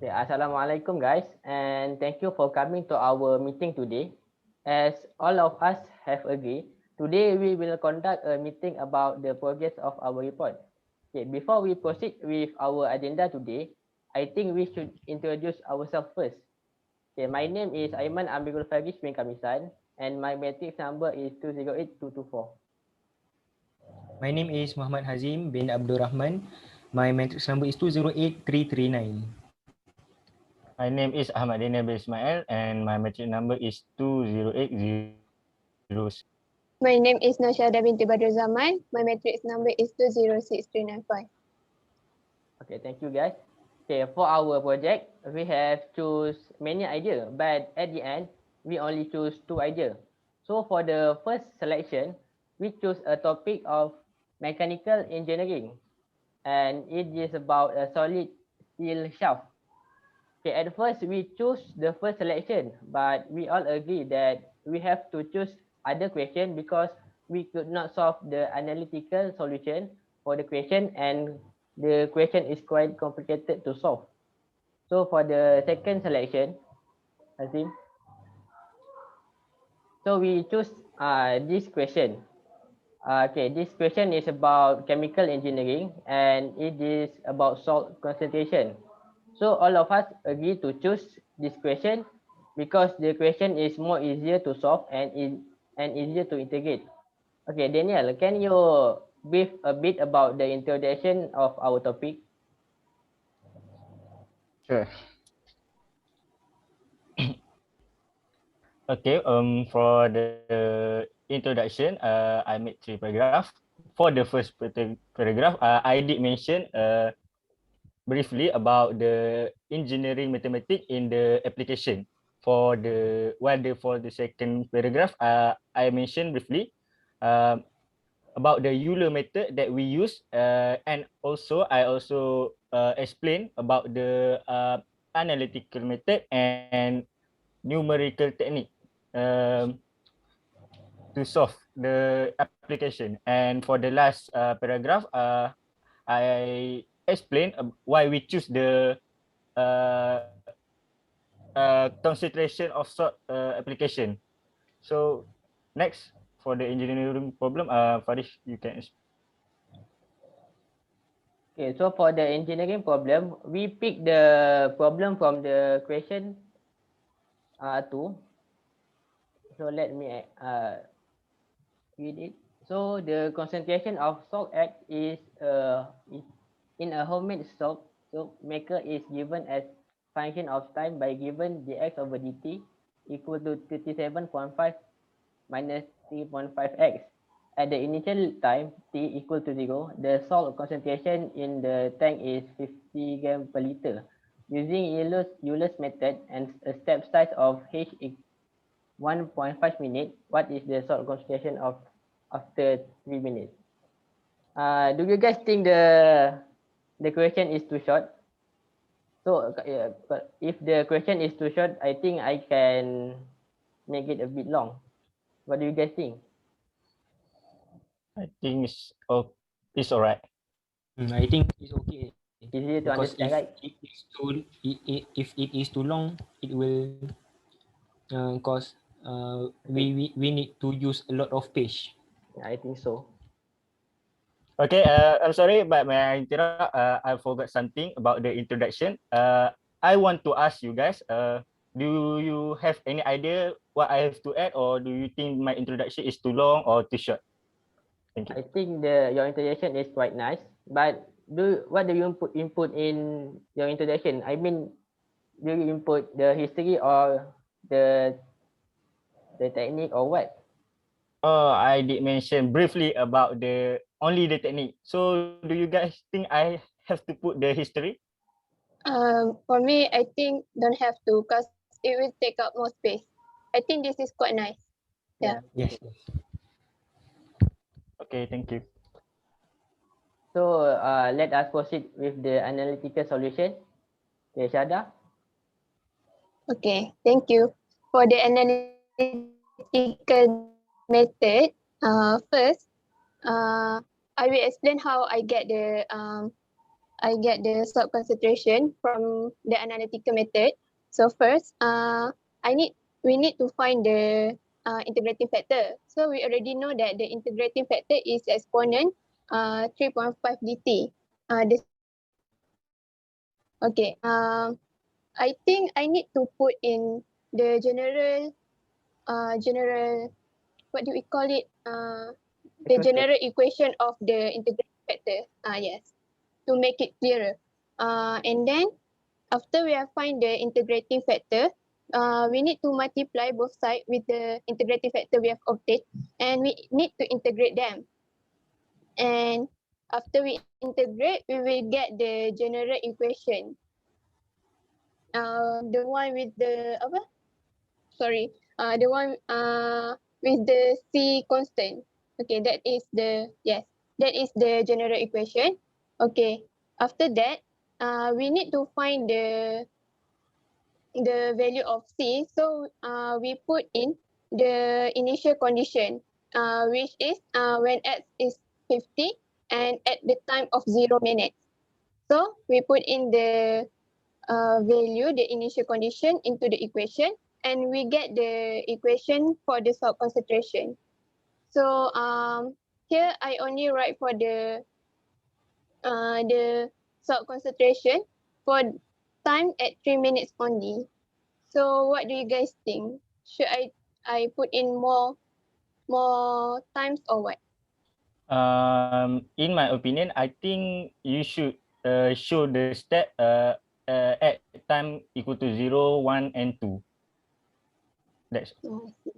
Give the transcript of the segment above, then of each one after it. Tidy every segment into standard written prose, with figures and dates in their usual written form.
Okay, Assalamualaikum guys, and thank you for coming to our meeting today. As all of us have agreed, today we will conduct a meeting about the progress of our report. Okay, before we proceed with our agenda today, I think we should introduce ourselves first. Okay, my name is Aiman Ambigul Fagish bin Kamisan, and my matrix number is 208224. My name is Muhammad Hazim bin Abdul Rahman. My matrix number is 208339. My name is Ahmad Daniel bin Ismail and my matric number is 2080. My name is Noshada binti Badrul Zaman. My matrix number is 206395. Okay, thank you guys. Okay, for our project, we have choose many ideas, but at the end, we only choose 2 ideas. So for the first selection, we choose a topic of mechanical engineering, and it is about a solid steel shaft. Okay, at first we choose the first selection, but we all agree that we have to choose other question because we could not solve the analytical solution for the question, and the question is quite complicated to solve. So for the second selection, Azim, so we choose this question. Okay, this question is about chemical engineering and it is about salt concentration. So all of us agree to choose this question because the question is more easier to solve and easier to integrate. Okay, Daniel, can you brief a bit about the introduction of our topic? Sure. Okay, for the introduction, I made 3 paragraphs. For the first paragraph, I did mention briefly about the engineering mathematics in the application. For the second paragraph, I mentioned briefly about the Euler method that we use, and also I explain about the analytical method and numerical technique to solve the application. And for the last paragraph, I explain why we choose the uh, concentration of sort application. So next, for the engineering problem, Farish, you can. Okay, so for the engineering problem, we pick the problem from the question 2. So let me read it. So the concentration of salt is in a homemade soap maker is given as function of time by given dx over dt equal to 37.5 minus 3.5x. At the initial time t equal to 0, the salt concentration in the tank is 50 gram per liter. Using Euler's method and a step size of h 1.5 minutes, what is the salt concentration of after 3 minutes? Do you guys think the question is too short? So but if the question is too short, I think I can make it a bit long. What do you guys think? I think it's alright. I think it's okay Easier to because understand, right? if it is too long, it will cause we need to use a lot of page. I think so. Okay, I'm sorry, but may I interrupt? I forgot something about the introduction. I want to ask you guys, do you have any idea what I have to add, or do you think my introduction is too long or too short? Thank you. I think your introduction is quite nice, but what do you input in your introduction? I mean, do you input the history or the the technique or what? Oh, I did mention briefly about only the technique. So do you guys think I have to put the history? For me, I think don't have to because it will take up more space. I think this is quite nice. Yeah. Yes. Okay, thank you. So let us proceed with the analytical solution. Okay, Shada. Okay, thank you. For the analytical method, first, I will explain how I get the I get the salt concentration from the analytical method. So first, we need to find the integrating factor. So we already know that the integrating factor is exponent 3.5 dt. Okay. I think I need to put in the general what do we call it? The general equation of the integrating factor. Yes, to make it clearer. And then after we have find the integrating factor, we need to multiply both sides with the integrating factor we have obtained, and we need to integrate them. And after we integrate, we will get the general equation. The one with the apa? Sorry, the one with the C constant. Okay, that is the general equation. Okay, after that, we need to find the value of C. So we put in the initial condition, which is when x is 50 and at the time of 0 minutes. So we put in the value, the initial condition into the equation, and we get the equation for the salt concentration. So here I only write for the salt concentration for time at 3 minutes only. So what do you guys think? Should I put in more times or what? In my opinion, I think you should show the step at time equal to 0, 1, and 2. That's Oh, I see.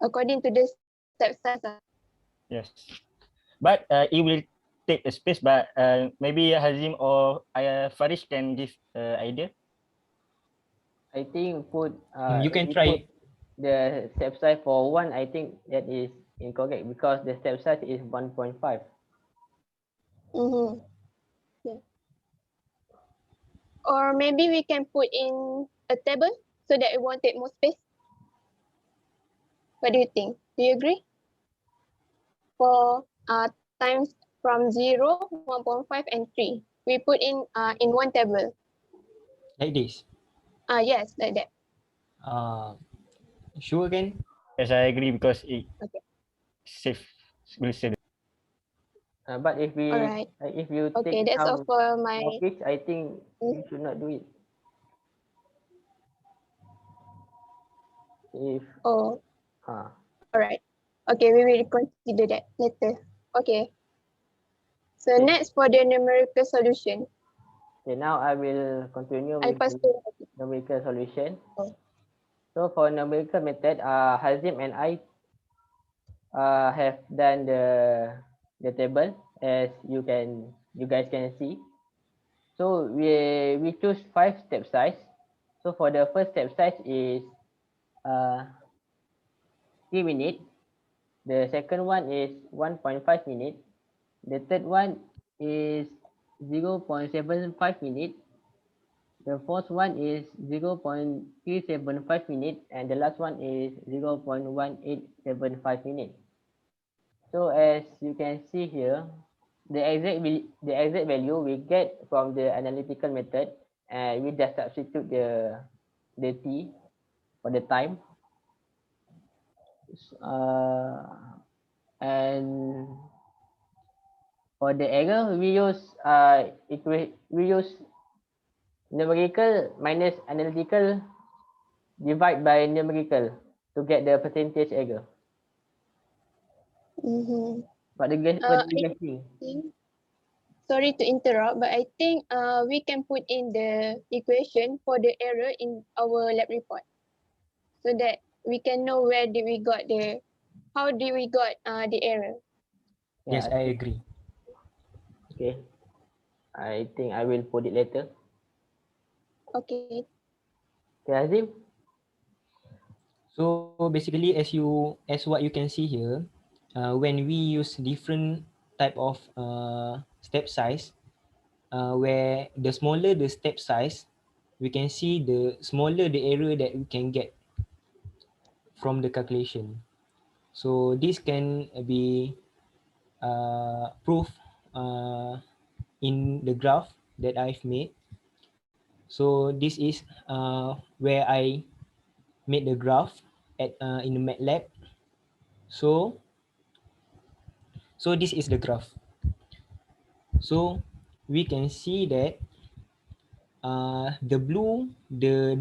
According to the step size. yes. But it will take a space, but maybe Hazim or Farish can give idea. I think put You if can we try put the step size for 1, I think that is incorrect because the step size is 1.5. Mm-hmm. Yeah. Or maybe we can put in a table so that it won't take more space. What do you think? Do you agree? For times from 0, 1.5, and 3, we put in one table. like this. Yes, like that. Sure again. Yes, I agree because it Okay. will save. But if Alright. you Okay, take that's all some for my. more page, I think you should not do it. If Oh, uh, alright. Okay, we will consider that later. Okay. So Okay. next for the numerical solution. okay, now I will continue I with pass the to. numerical solution. Oh. So for numerical method, Hazim and I have done the table as you guys can see. So we choose 5 step size. So for the first step size is 3 minutes. The second one is 1.5 minutes. The third one is 0.75 minutes. The fourth one is 0.375 minutes, and the last one is 0.1875 minutes. So as you can see here, the exact value we get from the analytical method, and we just substitute the t for the time, and for the error we use numerical minus analytical divide by numerical to get the percentage error. Mm-hmm. What do you guys think? Sorry to interrupt, but I think we can put in the equation for the error in our lab report, so that we can know how did we got the error. Yes, Yeah, I agree. okay. I think I will put it later. Okay. Okay, Azim? So basically, as what you can see here, when we use different type of step size, where the smaller the step size, we can see the smaller the error that we can get from the calculation. So this can be proved in the graph that I've made. So this is where I made the graph at in the MATLAB. So this is the graph. So we can see that the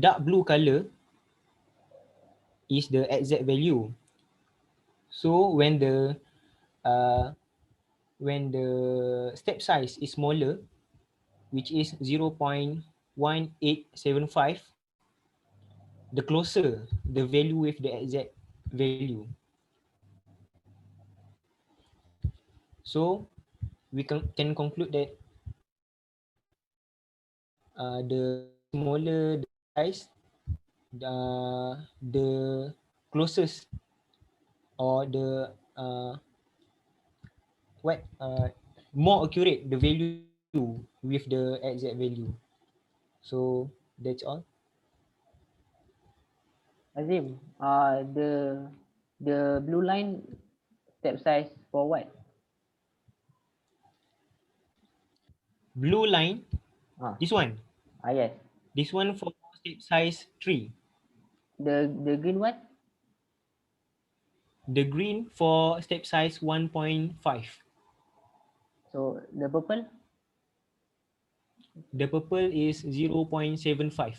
dark blue color is the exact value. So uh, when the step size is smaller, which is 0.1875, the closer the value with the exact value. So we can conclude that the smaller the size, the closest, or the more accurate the value with the exact value. So that's all. Azim, the blue line step size for what? Blue line, Ah, this one. yes. This one for step size 3. The green one? The green for step size 1.5. So the purple? The purple is 0.75.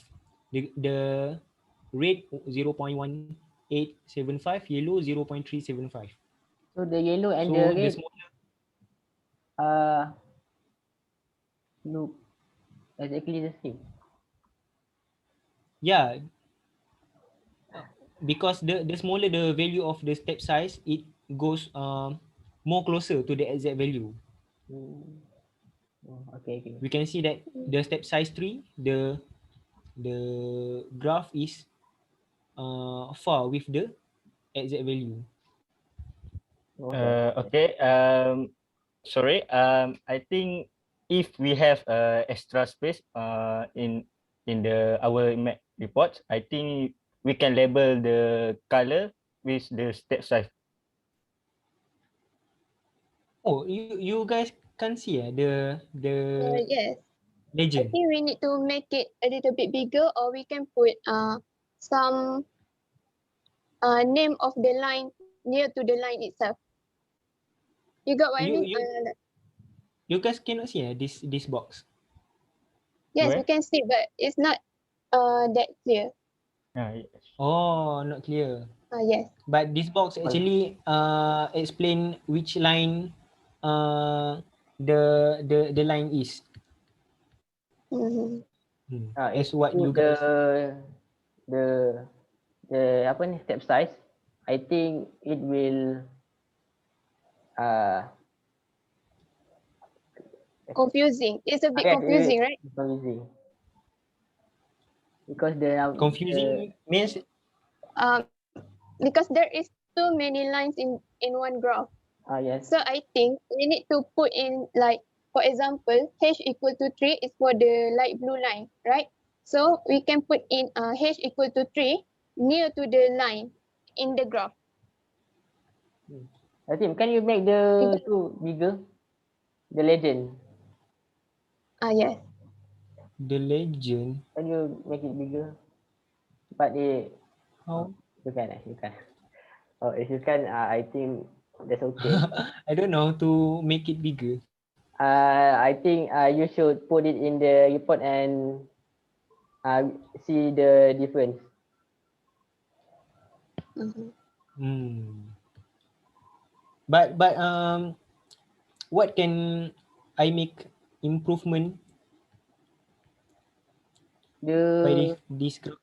The red 0.1875, yellow 0.375. So the yellow and the So the red smaller, look exactly the same. yeah, because the smaller the value of the step size, it goes more closer to the exact value. Hmm. Oh, okay. We can see that the step size 3, the graph is far with the exact value. Okay. Okay. Sorry. I think if we have extra space in our map report, I think we can label the color with the step size. Oh, you guys can see the Yes, I legend. think we need to make it a little bit bigger, or we can put some name of the line near to the line itself. You got what I You mean? you you guys cannot see this box. Yes, we Where? can see, but it's not that clear. Yes. Oh, not clear. Yes. But this box actually explain which line the line is. Mm-hmm. If As what you put guys. the apa ni step size, I think it will uh Confusing. It's a bit yes, it confusing, right? is confusing because the Confusing means Um, because there is too many lines in one graph. yes. So I think we need to put in, like, for example, h equal to 3 is for the light blue line, right? So we can put in h equal to 3 near to the line in the graph. Azim, can you make You the got- two bigger? The legend. Yes. the legend. Can you make it bigger? But How? you can, you can. Oh, if you can, I think that's okay. I don't know how to make it bigger. I think you should put it in the report and uh, see the difference. Mhm. Hmm. But what can I make improvement by The this graph?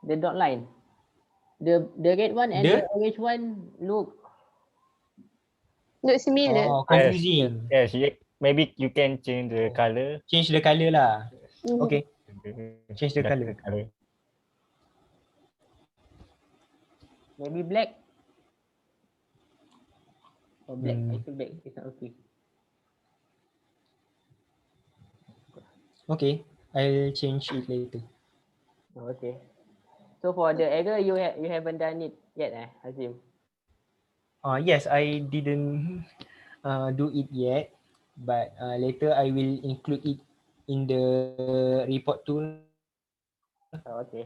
the dot line. The red one and the The orange one look Look similar. Yes. confusing. Yes. Maybe you can change the color. Change the color lah. Mhm. Okay, change the color. Darker color. maybe black or black. I Hmm. think black is not okay. Okay, I'll change it later. Oh, okay. So for the error, you haven't done it yet, Hazim? Yes, I didn't do it yet. but later I will include it in the report tool. Oh, okay.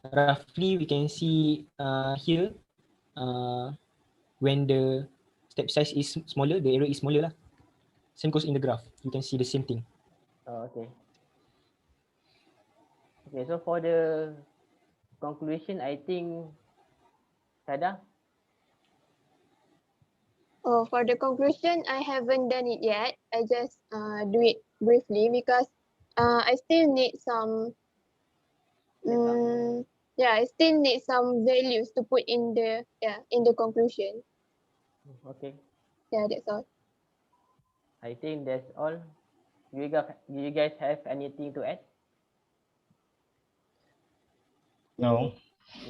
Roughly we can see here when the step size is smaller, the error is smaller lah. Same goes in the graph. You can see the same thing. Oh, okay. Okay, so for the conclusion, I think Sada. Oh, for the conclusion, I haven't done it yet. I just do it briefly because I still need some I still need some values to put in the conclusion. Okay, Yeah, that's all. I think that's all. Do you guys have anything to add? No,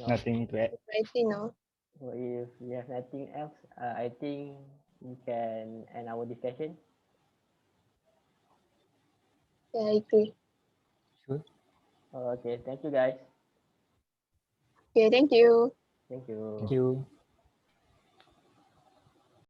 No. nothing to add. I think no. So if you have nothing else, I think we can end our discussion. Yeah, I agree. Sure. Okay, thank you guys. Okay, thank you. Thank you. Thank you.